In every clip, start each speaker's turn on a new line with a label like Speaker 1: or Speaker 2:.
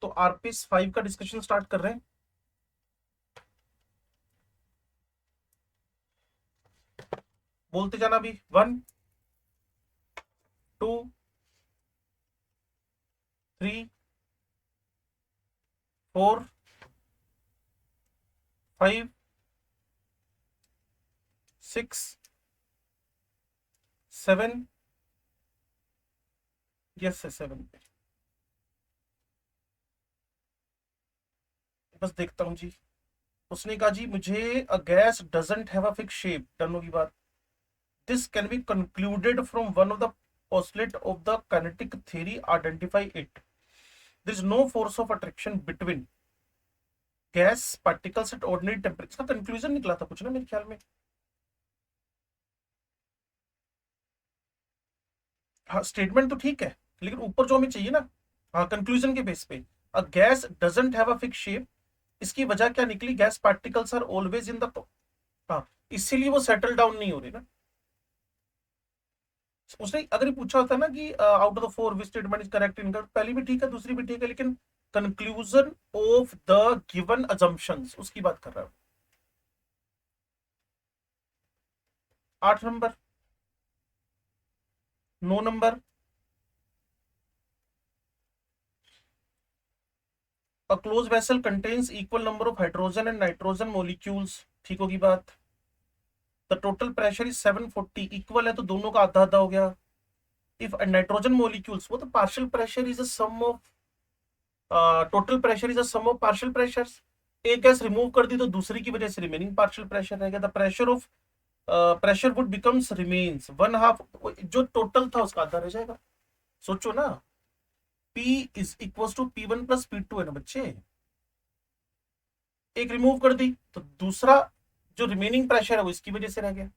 Speaker 1: तो आरपीएस 5 का discussion start कर रहे हैं। बोलते जाना भी 1 2 3 4 5 6 7 यस 7 पे बस देखता हूं जी। उसने कहा जी मुझे a gas doesn't have a fix shape, done होगी बात। This can be concluded from one of the postulate of the kinetic theory, identify it. There is no force of attraction between gas particles at ordinary temperature. इसका conclusion निकला था कुछ ना मेरे ख्याल में। हाँ स्टेटमेंट तो ठीक है, लेकिन ऊपर जो हमें चाहिए ना, हाँ कंक्लूजन के बेस पे, a gas doesn't have a fix shape. इसकी वजह क्या निकली, gas particles are always in the, हाँ इसीलिए वो सेटल डाउन नहीं हो रही ना। उसने अगर ये पूछा होता ना कि out of the four which statement is correct, इनका पहली भी ठीक है दूसरी भी ठीक है, लेकिन conclusion of the given assumptions उसकी बात कर रहा है। 8 number, 9 number, a close vessel contains equal number of hydrogen and nitrogen molecules, ठीक होगी बात। The total pressure is 740, equal है तो दोनों का आधा आधा हो गया। इफ नाइट्रोजन मोलिक्यूल्स, वो तो partial pressure is a sum of, total pressure is a sum of partial pressures. एक गैस रिमूव कर दी तो दूसरी की वजह से रिमेनिंग पार्शियल प्रेशर रहेगा। The pressure of pressure would becomes remains one half, जो टोटल था उसका आधा रह जाएगा। सोचो ना, P is equal to P1 plus P2 है ना बच्चे। एक रिमूव कर दी तो दूसरा जो रिमेनिंग प्रेशर है वो इसकी वजह से रह गया।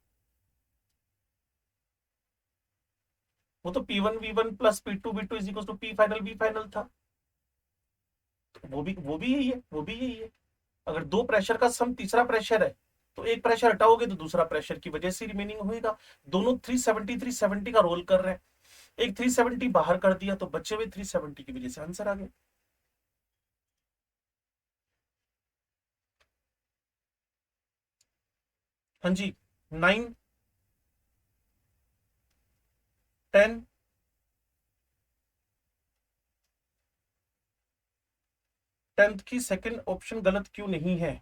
Speaker 1: वो तो P1 V1 plus P2 V2 is equal to P final V final था। तो वो भी यही है, वो भी यही है। अगर दो प्रेशर का सम तीसरा प्रेशर है, तो एक प्रेशर हटाओगे तो दूसरा प्रेशर की वजह से रिमेनिंग होगा। दोनों 370 का रोल कर रहे हैं। एक 370 बाहर कर दिया तो बचे हुए 370 की वजह से आंसर आ गया। हाँ जी। 9 10 10th की सेकंड ऑप्शन गलत क्यों नहीं है।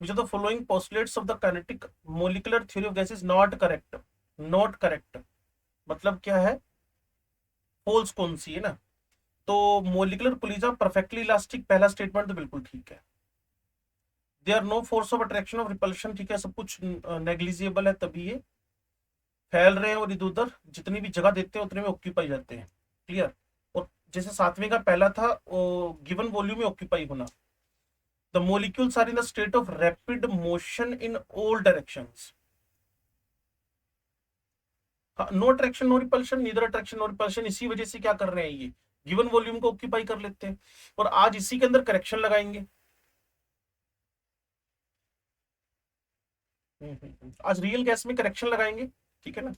Speaker 1: Which are the following postulates of the kinetic molecular theory of gas is not correct. Not correct मतलब क्या है, होल्स कौन सी है ना। तो मोलिकुलर पुलिजा परफेक्टली इलास्टिक, पहला स्टेटमेंट तो बिल्कुल ठीक है। They are no force of attraction of repulsion, ठीक है, सब कुछ नेग्लिजिबल है तभी ये फैल रहे हैं और इधर उधर जितनी भी जगह देते हैं उतने में ऑक्यूपाई जाते हैं। क्लियर। और जैसे सातवें का पहला था गिवन वॉल्यूम में ऑक्यूपाई होना। The molecules are in the state of rapid motion in all directions. No attraction no repulsion, neither attraction no repulsion, इसी वजह से क्या कर रहे हैं ये गिवन वॉल्यूम को ऑक्यूपाई कर लेते हैं। और आज इसी के अंदर करेक्शन लगाएंगे। आज रियल गैस में करेक्शन लगाएंगे, ठीक है ना।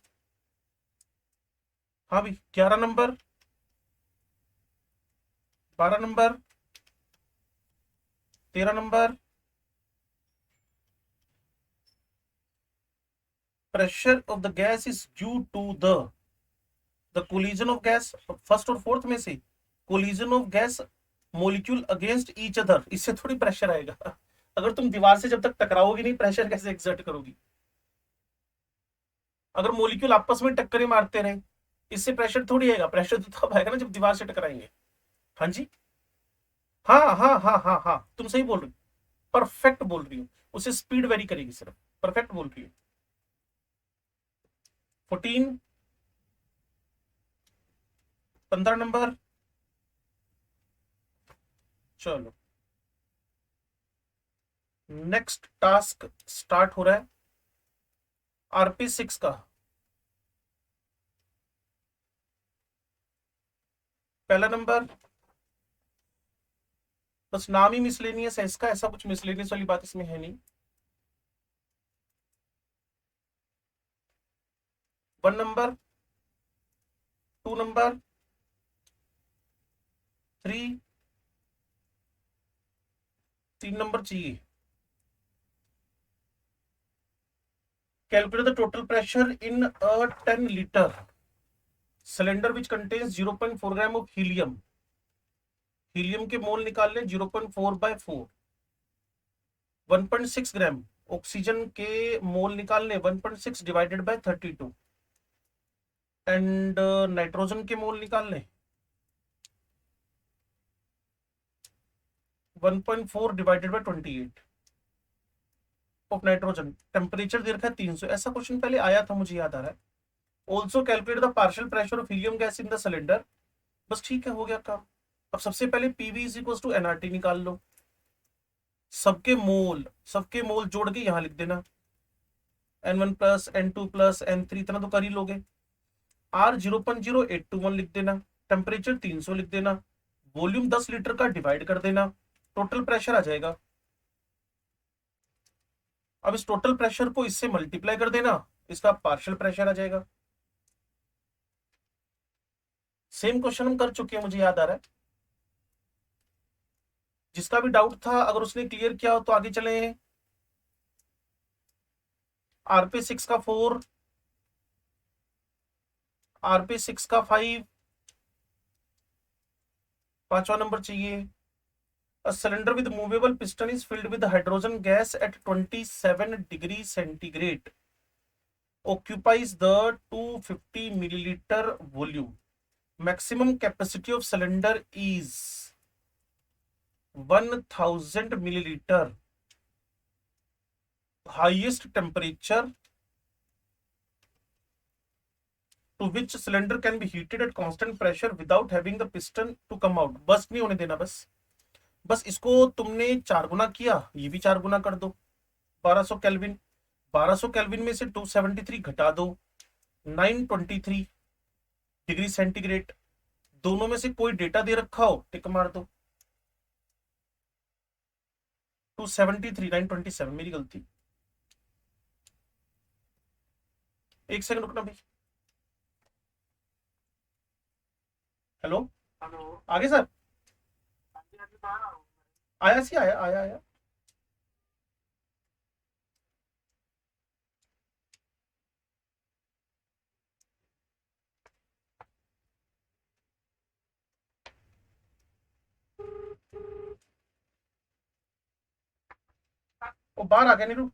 Speaker 1: हाँ भाई 11 number, 12 number, 13 number, pressure of the gas is due to the collision of gas, first और फोर्थ में से collision of gas molecule against each other, इससे थोड़ी प्रेशर आएगा। अगर तुम दीवार से जब तक टकराओगी नहीं प्रेशर कैसे एक्सर्ट करोगी। अगर मोलिक्यूल आपस में टक्करें मारते रहे, इससे प्रेशर थोड़ी आएगा, प्रेशर तो तब आएगा ना जब दीवार से टकराएंगे। हाँ जी, हाँ हाँ हाँ हाँ हाँ तुम सही बोल रही हो, परफेक्ट बोल रही हो। उसे स्पीड वेरी करेगी सिर्फ, परफेक्ट बोल रही हो। 14, 15 नंबर, चलो नेक्स्ट टास्क स्टार्ट हो रहा है RP6 का। पहला नंबर, बस नाम ही मिसलेनियस है इसका, ऐसा कुछ मिसलेनियस वाली बात इसमें है नहीं। 1 नंबर, 2 नंबर, 3, 3 नंबर चाहिए। Calculate the total pressure in a 10 litre cylinder which contains 0.4 gram of helium. Helium के मोल निकाल ले 0.4/4। 1.6 ग्राम ऑक्सीजन के मोल निकालने 1.6 डिवाइडेड बाय 32 एंड नाइट्रोजन के मोल निकालने 1.4 divided by 28 of nitrogen. Temperature दे रखा है 300। ऐसा क्वेश्चन पहले आया था, मुझे याद आ रहा है। Also calculate the partial pressure of helium gas in the cylinder. बस ठीक है, हो गया काम। अब सबसे पहले PV is equal to NRT निकाल लो। सबके मोल जोड़ के यहां लिख देना, N1 plus N2 plus N3 इतना तो कर ही लोगे। R 0.0821 लिख देना, टेम्परेचर 300 लिख देना, वॉल्यूम 10 लीटर का डिवाइड कर देना, टोटल प्रेशर आ जाएगा। अब इस टोटल प्रेशर को इससे मल्टीप्लाई कर देना, इसका पार्शियल प्रेशर आ जाएगा। सेम क्वेश्चन हम कर चुके हैं, मुझे याद आ रहा है। जिसका भी डाउट था, अगर उसने क्लियर किया हो तो आगे चले। RP6 का 4, RP6 का 5, 5वां नंबर चाहिए। A cylinder with movable piston is filled with hydrogen gas at 27 degrees centigrade. Occupies the 250 milliliter volume. Maximum capacity of cylinder is 1000 milliliter. Highest temperature to which cylinder can be heated at constant pressure without having the piston to come out. बस नहीं होने देना, बस इसको तुमने 4 गुना किया, ये भी 4 गुना कर दो। 1200 केल्विन, 1200 केल्विन में से 273 घटा दो, 923 डिग्री सेंटीग्रेड। दोनों में से कोई डेटा दे रखा हो, टिक मार दो। 273, 927, मेरी गलती। एक सेकंड रुकना भाई। हेलो, आगे सर। आया सी, आया आया आया। वो बाहर आ गया नीरू।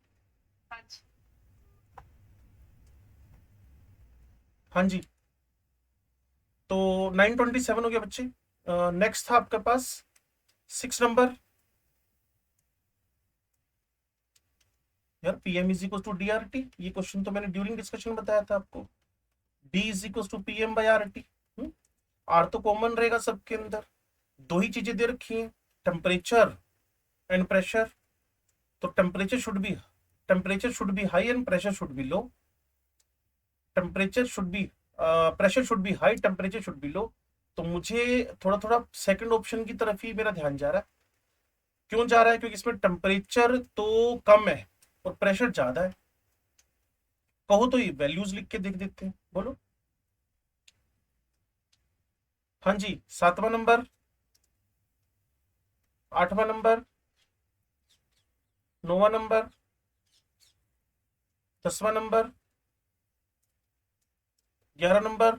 Speaker 1: हाँ जी, तो 927 हो गया बच्चे। नेक्स्ट था आपके पास 6 नंबर। यार PM is equal to DRT, ये क्वेश्चन तो मैंने ड्यूरिंग डिस्कशन बताया था आपको। D is equal to PM by R T. R तो कॉमन रहेगा सबके अंदर। दो ही चीजें दे रखी हैं, टेम्परेचर एंड प्रेशर। तो temperature should be high and pressure should be low. Temperature should be pressure should be high, temperature should be low. तो मुझे थोड़ा थोड़ा सेकंड ऑप्शन की तरफ ही मेरा ध्यान जा रहा है। क्यों जा रहा है? क्योंकि इसमें टेम्परेचर तो कम है और प्रेशर ज्यादा है। कहो तो ये वैल्यूज लिख के देख देते हैं, बोलो। हाँ जी, 7वां नंबर, 8वां नंबर, 9वां नंबर, 10वां नंबर, 11 नंबर।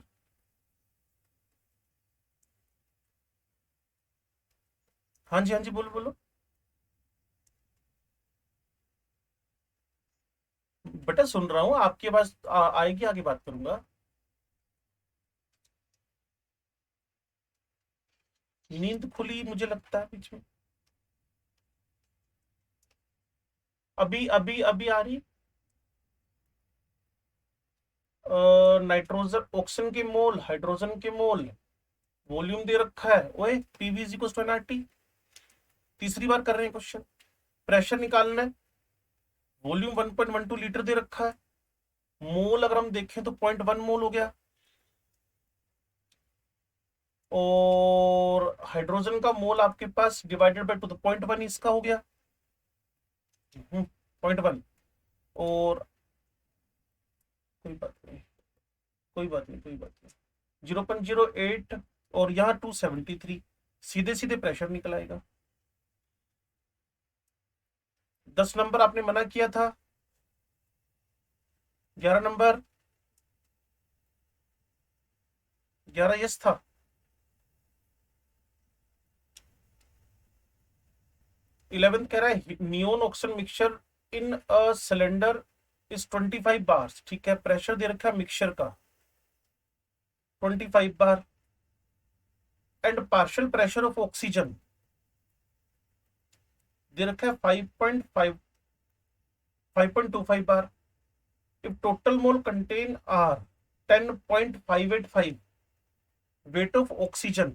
Speaker 1: हाँ जी हाँ जी, बोलो बोलो बेटा, सुन रहा हूँ, आपकी आवाज आएगी, आगे बात करूंगा। नींद खुली मुझे लगता है बीच में। अभी अभी अभी आ रही। नाइट्रोजन, ऑक्सीजन के मोल, हाइड्रोजन के मोल, वॉल्यूम दे रखा है। ओए PV is equal to NRT. तीसरी बार कर रहे हैं क्वेश्चन। प्रेशर निकालना है, वॉल्यूम 1.12 लीटर दे रखा है। मोल अगर हम देखें तो 0.1 मोल हो गया। और हाइड्रोजन का मोल आपके पास डिवाइडेड बाय 2 तो 0.1 इसका हो गया। 0.1। और कोई बात नहीं, कोई बात नहीं, कोई बात नहीं। 0.08 और यहाँ 273, सीधे सीधे प्रेशर निकल आएगा। 10 नंबर आपने मना किया था, 11 नंबर, 11 यस था। इलेवेंथ कह रहा है neon oxygen mixture in a cylinder is 25 bar. ठीक है, प्रेशर दे रखा है मिक्सचर का 25 bar, and partial pressure of oxygen दे रखा है 5.5 5.25 bar. If total mole content are 10.585 weight of oxygen,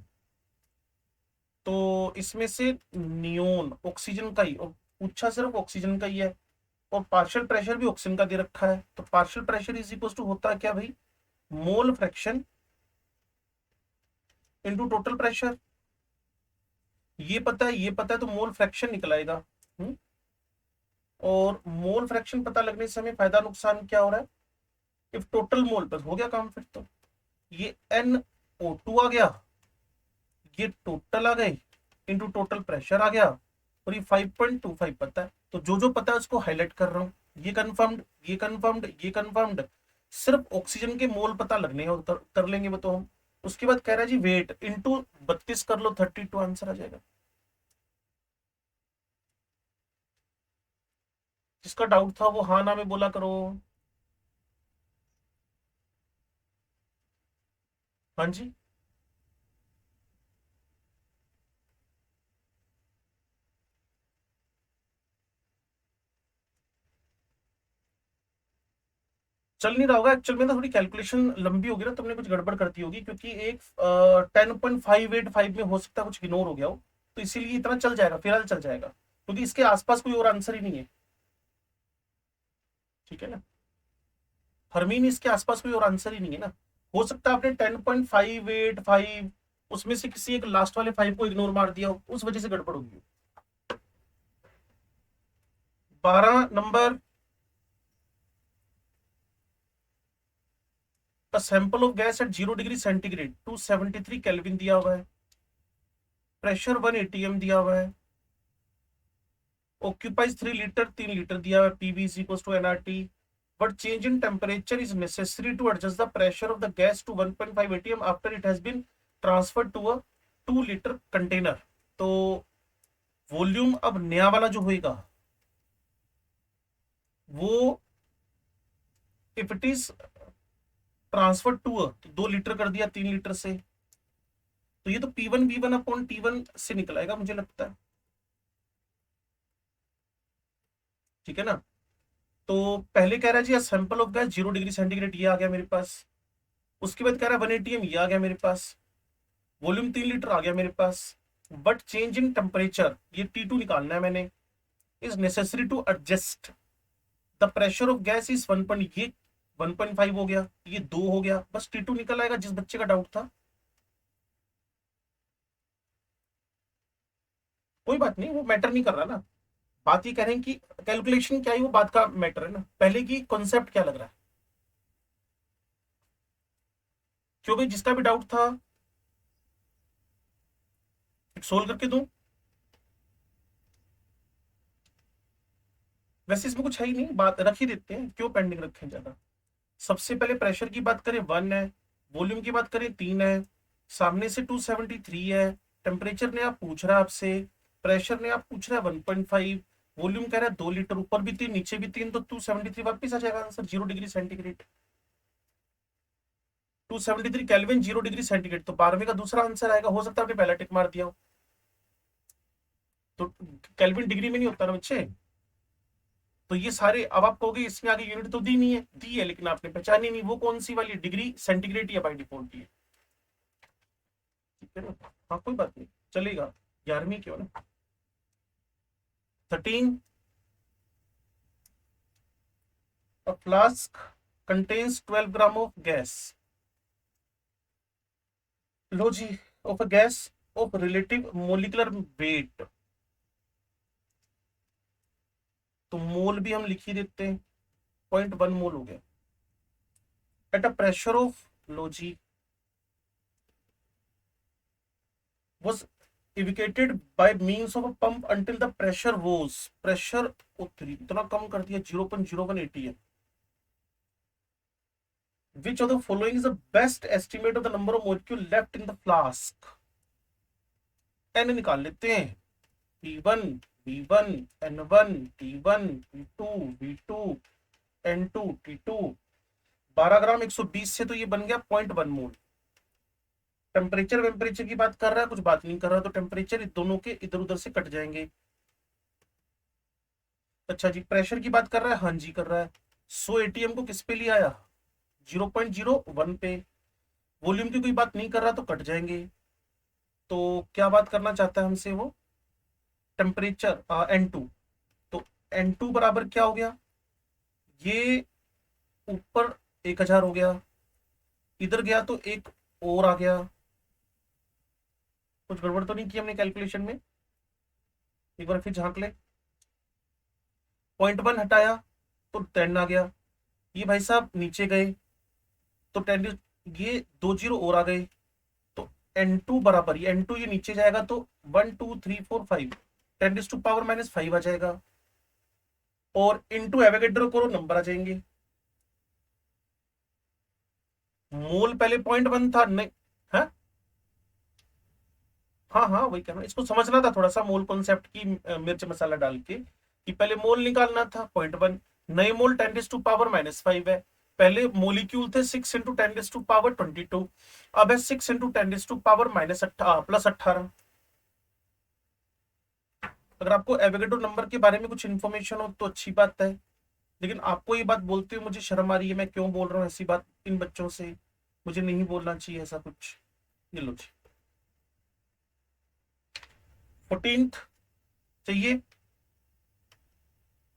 Speaker 1: तो इसमें से नियोन ऑक्सीजन का ही, और पूछा सिर्फ ऑक्सीजन का ही है, और पार्शियल प्रेशर भी ऑक्सीजन का दे रखा है, तो partial pressure is equal to होता है क्या भाई, mole fraction into total pressure. ये पता है, ये पता है, तो मोल फ्रैक्शन निकल आएगा। और मोल फ्रैक्शन पता लगने से हमें फायदा नुकसान क्या हो रहा है, इफ टोटल मोल, बस हो गया काम फिर तो। ये NO2 आ गया, ये टोटल आ गए, इनटू टोटल प्रेशर आ गया, और ये 5.25 पता है, तो जो जो पता है उसको हाईलाइट कर रहा हूं। ये कंफर्म्ड, ये कंफर्म्ड, ये कंफर्म्ड। सिर्फ ऑक्सीजन के मोल पता लगने हैं, कर लेंगे वो तो हम। उसके बाद कह रहा है जी वेट इनटू 32 कर लो, 32 आंसर आ जाएगा। जिसका डाउट था वो हाँ ना में बोला करो। हाँ जी, चल नहीं रहा होगा एक्चुअल में, ना थोड़ी कैलकुलेशन लंबी होगी ना, तुमने कुछ गड़बड़ करती होगी, क्योंकि एक 10.585 में हो सकता है कुछ इग्नोर हो गया हो, तो इसीलिए इतना चल जाएगा, फिलहाल चल जाएगा, क्योंकि इसके आसपास कोई और आंसर ही नहीं है। ठीक है ना, हरमीन इसके आसपास कोई और आंसर ही नहीं है ना। हो सकता है आपने 10.585 उसमें से किसी एक लास्ट वाले 5 को इग्नोर मार दिया हो, उस वजह से गड़बड़ होगी। 12 number, a sample of gas at 0 degree centigrade 273 kelvin दिया हुआ है, प्रेशर 1 atm दिया हुआ है, occupies 3 लीटर, 3 लीटर दिया हुआ है, PV is equals to nRT, but change in temperature is necessary to adjust the pressure of the gas to 1.5 atm after it has been transferred to a 2 litre container. तो volume अब नया वाला जो होएगा वो, if it is transfer to 2 litre कर दिया 3 litre से, तो ये तो P1 V1 अपॉन T1 से निकल आएगा मुझे लगता है। ठीक है ना, तो पहले कह रहा है G sample of gas 0 degree centigrade, ये आ गया मेरे पास। उसके बाद कह रहा है 1 atm, ये आ गया मेरे पास। वॉल्यूम 3 लीटर आ गया मेरे पास। बट चेंज इन टेम्परेचर, ये T2 निकालना है मैंने, is necessary to adjust the pressure of gas is 1. ये 1.5 हो गया, ये 2 हो गया, बस T2 निकल आएगा जिस बच्चे का डाउट था। कोई बात नहीं, वो मैटर नहीं कर रहा ना। बात ये कह रहे हैं कि कैलकुलेशन क्या है, वो बात का मैटर है ना, पहले की कॉन्सेप्ट क्या लग रहा है। क्यों भाई, जिसका भी डाउट था सोल्व करके दूं। वैसे इसमें कुछ है ही नहीं, बात रख ही देते हैं, क्यों पेंडिंग रखें ज्यादा। सबसे पहले प्रेशर की बात करें 1 है, वॉल्यूम की बात करें 3 है, सामने से 273 है, टेम्परेचर ने आप पूछ रहा है आपसे, प्रेशर ने आप पूछ रहा है 1.5, वॉल्यूम कह रहा है 2 लीटर, ऊपर भी 3 नीचे भी 3, तो 273 वापिस आ जाएगा answer 0 degree centigrade. 273 kelvin 0 degree centigrade, तो 12वें का दूसरा आंसर आएगा। हो सकता है आपने पहला टिक मार दिया हो, तो केल्विन डिग्री में नहीं होता ना बच्चे। तो ये सारे, अब आप कहोगे इसमें आगे यूनिट तो दी नहीं है, दी है लेकिन आपने पहचानी नहीं, वो कौन सी वाली, डिग्री सेंटीग्रेड या बाई डिफॉल्ट ही है। ठीक है ना, हाँ कोई बात नहीं, चलेगा। 11वीं क्यों ना। 13, a flask contains 12 gram of gas, लो जी, of a gas of relative molecular weight, तो मोल भी हम लिख ही देते हैं, 0.1 मोल हो गया, एट अ प्रेशर ऑफ, लो जी, was evacuated by means of a pump until the pressure was pressure O3 इतना कम कर दिया 0.01 atm. Which of the following is the best estimate of the number of molecule left in the flask? n निकाल लेते हैं. P1 V1 N1 T1 V2 V2 N2 T2. 12 ग्राम 120 से तो ये बन गया 0.1 मोल. टेम्परेचर की बात कर रहा है, कुछ बात नहीं कर रहा, तो टेम्परेचर दोनों के इधर उधर से कट जाएंगे. अच्छा जी, प्रेशर की बात कर रहा है, हाँ जी कर रहा है. 100 एटीएम को किस पे लिया आया? 0.01 पे. वॉल्यूम की कोई बात नहीं कर रहा तो कट जाएंगे. तो क्या बात करना चाहता है हमसे वो? Temperature N2. तो N2 बराबर क्या हो गया? ये ऊपर 1000 हो गया, इधर गया तो एक और आ गया. कुछ गड़बड़ तो नहीं की हमने कैलकुलेशन में? एक बार फिर झांक ले. 0.1 हटाया तो 10 आ गया. ये भाई साहब नीचे गए तो 10, ये 2 जीरो और आ गए. तो N2 बराबर, ये N2 ये नीचे जाएगा तो 1 2 3 4 5 10⁻⁻5 आ जाएगा. और इनटू एवोगैड्रो करो, नंबर आ जाएंगे. मोल पहले 0.1 था नहीं? हाँ हाँ हाँ, वही कहना, इसको समझना था थोड़ा सा मोल कॉन्सेप्ट की, मिर्च मसाला डाल के, कि पहले मोल निकालना था 0.1. नए मोल 10⁻⁻5 है. पहले मोलिक्यूल थे 6 इंटू 10⁻22. अब है 6 इंटू 10⁻⁻18 प्लस 18. अगर आपको एवोगैड्रो नंबर के बारे में कुछ इन्फॉर्मेशन हो तो अच्छी बात है, लेकिन आपको ये बात बोलते हुए मुझे शर्म आ रही है. मैं क्यों बोल रहा हूँ ऐसी बात इन बच्चों से? मुझे नहीं बोलना चाहिए ऐसा कुछ. ये लो जी, 14th चाहिए.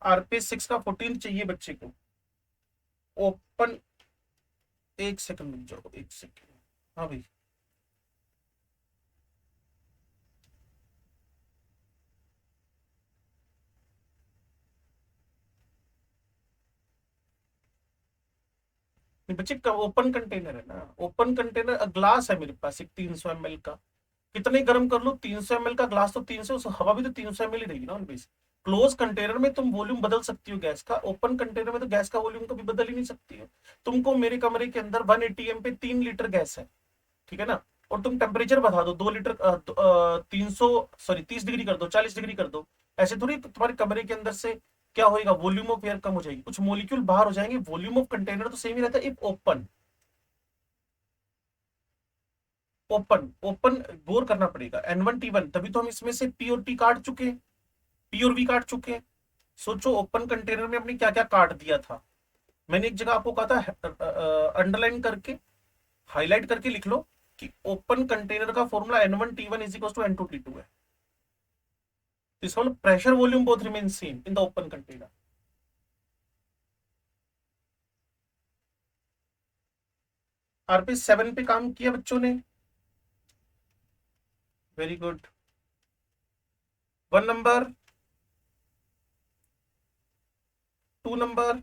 Speaker 1: RP6 का 14th चाहिए बच्चे को. ओपन, एक सेकंड रुक जाओ, एक सेकंड. हाँ भाई, बच्चे का ओपन कंटेनर है ना, ओपन कंटेनर ग्लास है मेरे पास एक 300 ml का. कितने गर्म कर लो, 300 ml का ग्लास तो 300, उस हवा भी तो 300 ml ही रहेगी ना उनमें. क्लोज कंटेनर में तुम वॉल्यूम बदल सकती हो गैस का, ओपन कंटेनर में तो गैस का वॉल्यूम कभी बदल ही नहीं सकती हो. तुमको मेरे कमरे के अंदर 1 एटीएम पे 3 लीटर गैस है, ठीक है ना, और तुम टेम्परेचर बढ़ा दो 2 लीटर, 30 डिग्री कर दो, 40 डिग्री कर दो. ऐसे थोड़ी तुम्हारे कमरे के अंदर से क्या होगा, वॉल्यूम ऑफ एयर कम हो जाएगी, कुछ मोलिक्यूल बाहर हो जाएंगे. वॉल्यूम ऑफ कंटेनर तो सेम ही रहता है if open. Open open bore करना पड़ेगा. N1 T1, तभी तो हम इसमें से P और T काट चुके हैं, P और V काट चुके हैं. सोचो ओपन कंटेनर में हमने क्या क्या काट दिया था. मैंने एक जगह आपको कहा था अंडरलाइन करके, हाईलाइट करके लिख लो कि ओपन कंटेनर का formula N1 T1 is equal to N2 T2 है. इसका मतलब pressure volume both remain same in the open container. RP7 पे काम किया बच्चों ने, very good. 1 number, 2 number,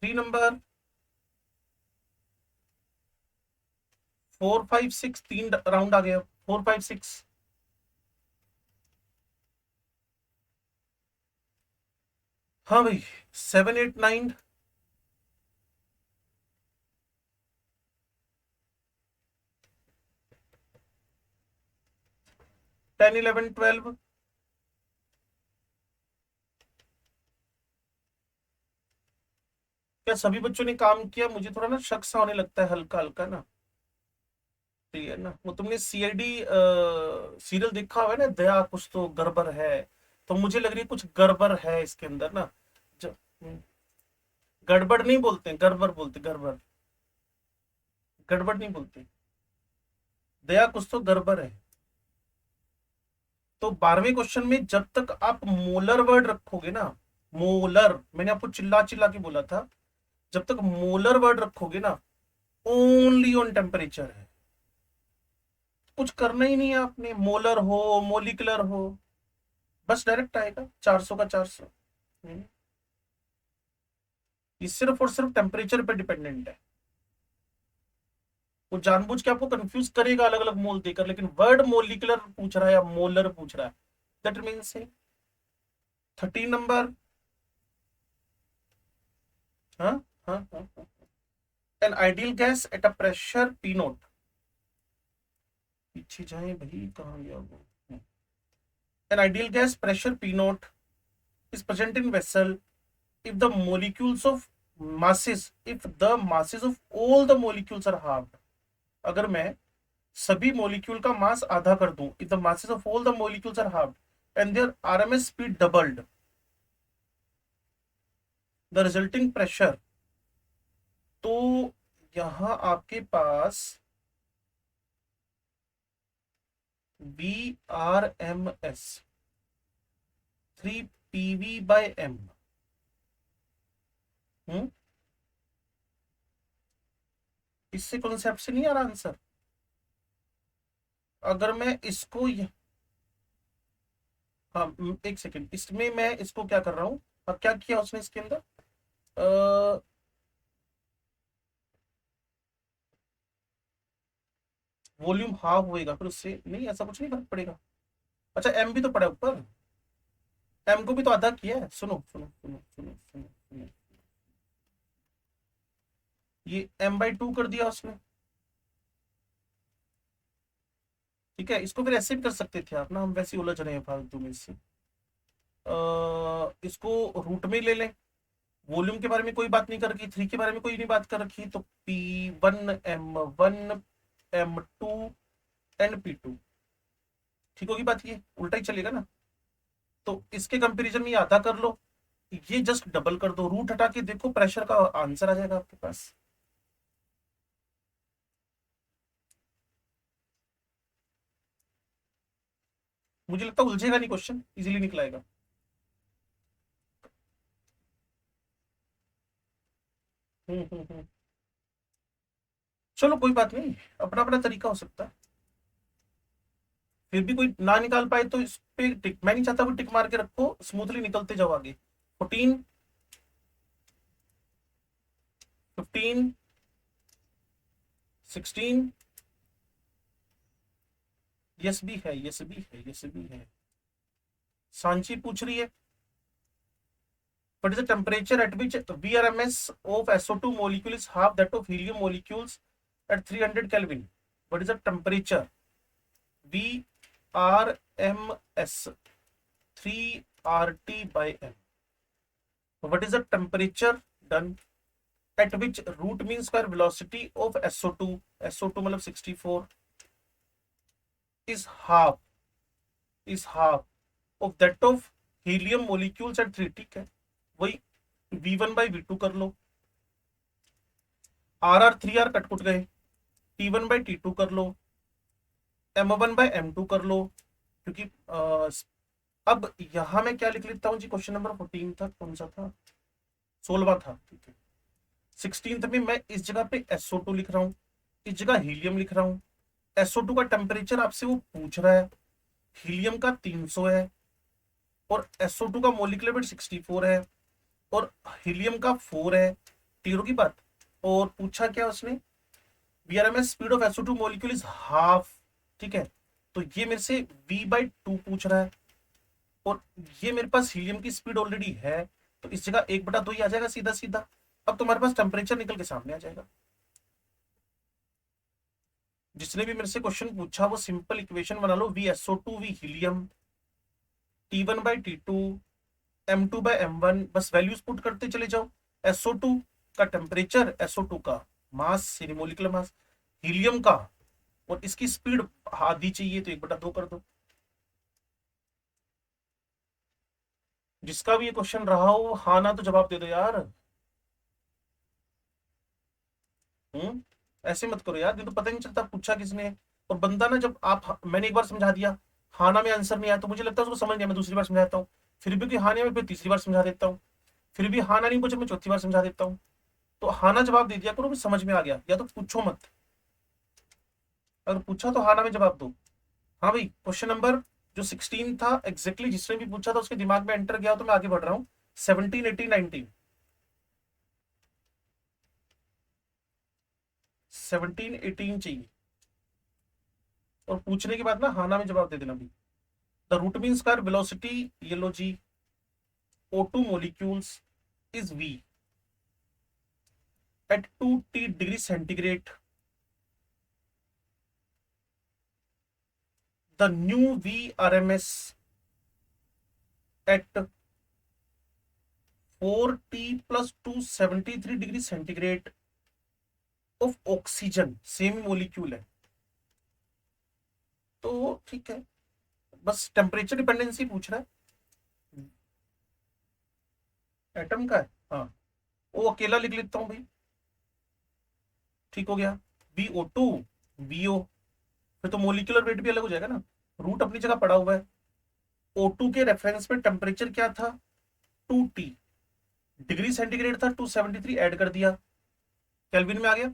Speaker 1: 3 number, 4 5 6, 3 round आ गया. 4 5 6. हाँ भाई, 7 8 9, 10 11 12. क्या सभी बच्चों ने काम किया? मुझे थोड़ा ना शक सा होने लगता है, हल्का हल्का ना. ठीक है ना, वो तुमने CID सीरियल देखा हुआ है ना, दया कुछ तो गड़बड़ है. तो मुझे लग रही है कुछ गड़बड़ है इसके अंदर ना. जो गड़बड़ नहीं बोलते, गड़बड़ बोलते, गड़बड़, गड़बड़ नहीं बोलते. दया कुछ तो गड़बड़ है. तो 12वें क्वेश्चन में जब तक आप मोलर वर्ड रखोगे ना, मोलर, मैंने आपको चिल्ला चिल्ला के बोला था, जब तक मोलर वर्ड रखोगे ना, ओनली ऑन टेम्परेचर है. कुछ करना ही नहीं है आपने, मोलर हो मोलिकुलर हो, बस डायरेक्ट आएगा 400 का 400. ये सिर्फ और सिर्फ टेम्परेचर पे डिपेंडेंट है. वो जानबूझ के आपको कंफ्यूज करेगा अलग अलग मोल देकर, लेकिन वर्ड मोलिकुलर पूछ रहा है या मोलर पूछ रहा है, दैट मीन्स 13 नंबर। हाँ हाँ हाँ हाँ। An ideal gas at a pressure P note, पीछे जाए भाई, कहाँ गया वो। An ideal gas pressure P note is present in vessel if the molecules of if the masses of all the molecules are halved। अगर मैं सभी molecule का मास आधा कर दूं, if the masses of all the molecules are halved and their RMS speed doubled, the resulting pressure, तो यहां आपके पास VRMS 3 PV/m। इससे कॉन्सेप्ट से नहीं आ रहा आंसर। अगर मैं इसको हाँ, एक सेकेंड, इसमें मैं इसको क्या कर रहा हूँ, अब क्या किया उसने इसके अंदर, वॉल्यूम हाफ होएगा, फिर उससे नहीं, ऐसा कुछ नहीं फर्क पड़ेगा। अच्छा, एम भी तो पड़ा ऊपर, एम को भी तो आधा किया है। सुनो सुनो सुनो सुनो सुनो सुनो, ये m/2 कर दिया उसने। ठीक है, इसको फिर ऐसे भी कर सकते थे आप ना, हम वैसे ही उलझ रहे हैं फालतू में इससे। इसको रूट में ले लें। वॉल्यूम के बारे में कोई बात नहीं कर रखी, 3 के बारे में कोई नहीं बात कर रखी, तो P1 M1 M2 and P2। ठीक होगी बात, ये उल्टा ही चलेगा ना। तो इसके कंपैरिजन में ये आधा कर लो, ये जस्ट डबल कर दो, रूट हटा के देखो, प्रेशर का आंसर आ जाएगा आपके पास। मुझे लगता है उलझेगा नहीं क्वेश्चन, इजीली निकलाएगा। हम्म। चलो कोई बात नहीं, अपना अपना तरीका हो सकता है। फिर भी कोई ना निकाल पाए तो इस पे टिक, मैं नहीं चाहता कोई टिक मार के रखो, स्मूथली निकलते जाओ आगे। 14, 15, 16, यस भी है, यस भी है, यस भी है। सांची पूछ रही है, what is the temperature at which VRMS of SO2 molecule is half that of helium molecules at 300 Kelvin? What is the temperature? VRMS 3RT/m. What is the temperature done at which root mean square velocity of SO2 मतलब 64 is half of that of helium molecules at 3। ठीक है, वही V1/V2 कर लो, RR 3R cut गए, T1/T2 कर लो, M1/M2 कर लो, क्योंकि अब यहां मैं क्या लिख लेता हूं जी, क्वेश्चन नंबर 14 था, कौन सा था, 16वां था। ठीक है, 16th में मैं इस जगह पे SO2 लिख रहा हूं, इस जगह हीलियम लिख रहा हूं। SO2 का टेम्परेचर आपसे वो पूछ रहा है, हीलियम का 300 है, और SO2 का मोलिकुलर वेट 64 है, और हीलियम का 4 है। क्लियर की बात। और पूछा क्या उसने, VRMS speed of SO2 molecule is half. ठीक है, तो ये मेरे से V/2 पूछ रहा है, और ये मेरे पास हीलियम की स्पीड ऑलरेडी है, तो इस जगह 1/2 ही आ जाएगा सीधा सीधा। अब तुम्हारे पास टेम्परेचर निकल के सामने आ जाएगा। जिसने भी मेरे से क्वेश्चन पूछा वो सिंपल इक्वेशन बना लो, VSO2 V helium, T1/T2 M2/M1, बस वैल्यूज पुट करते चले जाओ। SO2 का टेम्परेचर, SO2 का मास यानी मोलिकुलर मास, हीलियम का, और इसकी स्पीड आधी चाहिए तो 1/2 कर दो। जिसका भी ये क्वेश्चन रहा हो, हाँ ना तो जवाब दे दो यार। ऐसे मत करो यार, ये तो पता नहीं चलता पूछा किसने। और बंदा ना, जब आप, मैंने एक बार समझा दिया, हाँ ना में आंसर नहीं आया, तो मुझे लगता है उसको समझ नहीं आया, मैं दूसरी बार समझाता हूँ। फिर भी हाँ ना में फिर तीसरी बार समझा देता हूँ। फिर भी हाँ ना नहीं पूछे, मैं चौथी बार समझा देता हूँ। तो हाँ ना जवाब दे दिया करो, समझ में आ गया, या तो पूछो मत। अगर पूछा तो हाँ ना में जवाब दो। हाँ भाई, क्वेश्चन नंबर जो 16 था एग्जैक्टली, जिसने भी पूछा था उसके दिमाग में एंटर गया, तो मैं आगे बढ़ रहा हूँ। 17, 18, 19। 17-18 चाहिए, और पूछने के बाद ना हाँ ना में जवाब दे देना भी। The root mean square velocity, ये लो जी, O2 molecules is V at 2T degree centigrade. The new VRMS at 4T plus 273 degree centigrade of oxygen, same molecule है। तो ठीक है, बस टेम्परेचर डिपेंडेंसी पूछ रहा है, एटम का है। हाँ, वो अकेला लिख लेता हूं भाई, ठीक हो गया। VO2 VO, फिर तो मोलिकुलर वेट भी अलग हो जाएगा ना, रूट अपनी जगह पड़ा हुआ है। O2 के रेफरेंस में टेम्परेचर क्या था, 2T, डिग्री सेंटीग्रेड था 273, ऐड कर दिया, केल्विन में आ गया।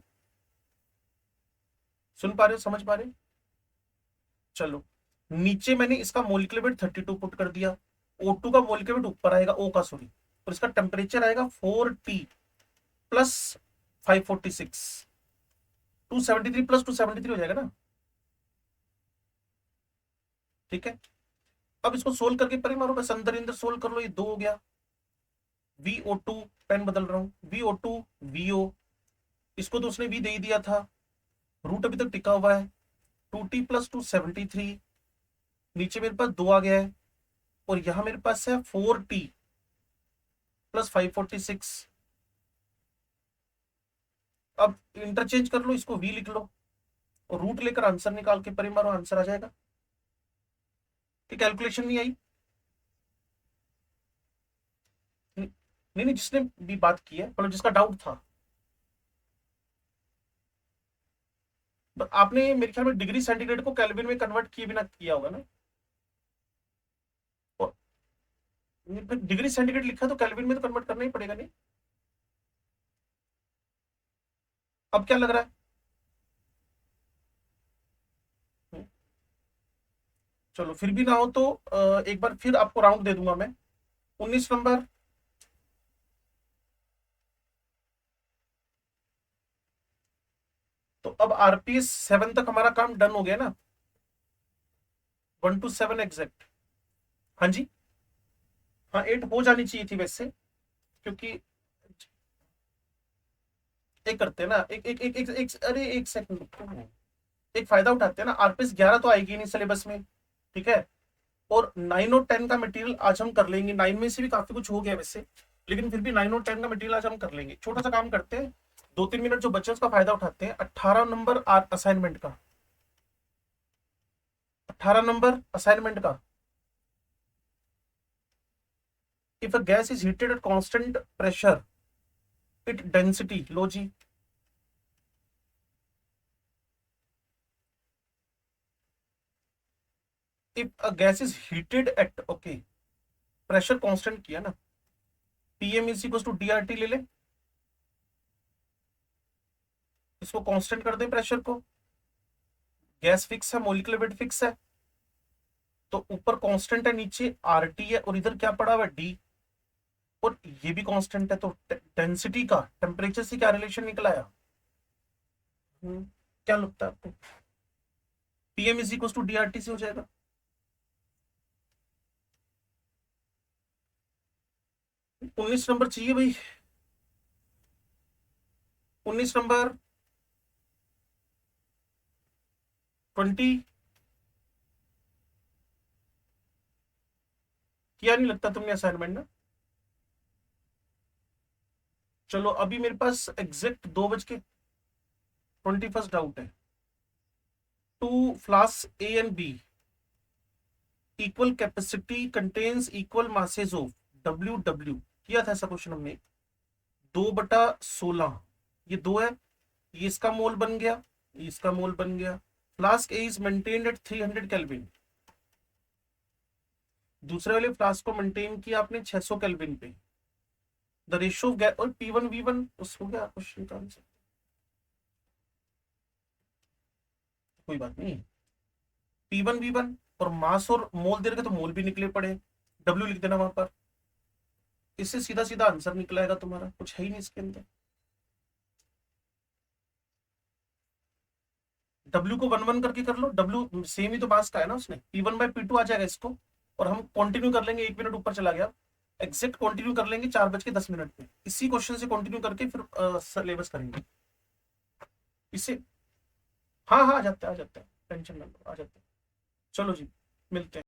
Speaker 1: सुन पा रहे हो, समझ पा रहे हो? चलो, नीचे मैंने इसका मोलिकुलर वेट 32 पुट कर दिया, O2 का मोलिकुलर वेट ऊपर आएगा, O का सॉरी, और इसका टेम्परेचर आएगा 4T प्लस 546, 273 प्लस 273 हो जाएगा ना, ठीक है। अब इसको सोल्व करके परे मारो, बस अंदर अंदर सोल्व कर लो, ये 2 हो गया। VO2, पेन बदल रहा हूं, VO2 VO, इसको तो उसने भी दे ही दिया था, रूट अभी तक टिका हुआ है, 2T प्लस 273, नीचे मेरे पास 2 आ गया है, और यहां मेरे पास है 4T प्लस 546। अब इंटरचेंज कर लो, इसको V लिख लो, और रूट लेकर आंसर निकाल के परे मारो, आंसर आ जाएगा। कि कैलकुलेशन नहीं आई? नहीं नहीं, जिसने भी बात की है, मतलब जिसका डाउट था, आपने मेरे ख्याल में डिग्री सेंटीग्रेड को केल्विन में कन्वर्ट किए बिना किया होगा ना, और डिग्री सेंटीग्रेड लिखा तो केल्विन में तो कन्वर्ट करना ही पड़ेगा नहीं? अब क्या लग रहा है? चलो, फिर भी ना हो तो एक बार फिर आपको राउंड दे दूंगा मैं। 19 नंबर, तो अब RPS 7 तक हमारा काम डन हो गया ना, 1 to 7 एग्जैक्ट। हाँ जी, हाँ 8 हो जानी चाहिए थी वैसे, क्योंकि एक करते हैं ना, अरे एक सेकंड, एक फायदा उठाते हैं ना, RPS 11 तो आएगी नहीं सिलेबस में, ठीक है, और 9 और 10 का मटेरियल आज हम कर लेंगे, 9 में से भी काफी कुछ हो गया वैसे, लेकिन फिर भी 9 और 10 का मटेरियल आज हम कर लेंगे। छोटा सा काम करते हैं, 2-3 मिनट जो बचे उसका फायदा उठाते हैं। 18 नंबर असाइनमेंट का, 18 नंबर असाइनमेंट का, if a gas is heated at constant pressure, it density, लो जी, if a gas is heated at, okay, pressure constant किया ना, PM is equal to DRT ले ले, इसको कांस्टेंट कर दें प्रेशर को, गैस फिक्स है, मोलिकुलर वेट फिक्स है, तो ऊपर कांस्टेंट है, नीचे RT है, और इधर क्या पड़ा हुआ है, D, और ये भी कांस्टेंट है, तो डेंसिटी का टेम्परेचर से क्या रिलेशन निकला है? क्या लगता है आपको? PM is equal to DRT से हो जाएगा। 19 नंबर चाहिए भाई, 19 नंबर, 20, किया नहीं लगता तुमने असाइनमेंट ना? चलो, अभी मेरे पास एग्जैक्ट 2:21 डाउट है। Two flask A and B, equal capacity contains equal masses of WW, किया था ऐसा क्वेश्चन हमने, 2/16, ये 2 है, ये इसका मोल बन गया, ये इसका मोल बन गया। Flask A is maintained eight 300 kelvin, दूसरे वाले फ्लास्क को मेंटेन किया आपने 600 केल्विन पे। द रेशियो ऑफ गैस, और P1 V1 उस हो गया क्वेश्चन का आंसर, कोई बात नहीं। P1 V1 और मास और मोल दे रखे तो मोल भी निकले पड़े, W लिख देना वहां पर, इससे सीधा सीधा आंसर निकलाएगा तुम्हारा, कुछ है ही नहीं इसके अंदर। W को 1 1 करके कर लो, W सेम ही तो पास का है ना उसने, P1/P2 आ जाएगा इसको, और हम कंटिन्यू कर लेंगे, 1 मिनट ऊपर चला गया, एग्जैक्ट कंटिन्यू कर लेंगे 4:10 पे, इसी क्वेश्चन से कंटिन्यू करके फिर सिलेबस करेंगे इसे। हाँ हाँ, आ जाते हैं टेंशन ना लो, आ जाते हैं। चलो जी, मिलते हैं।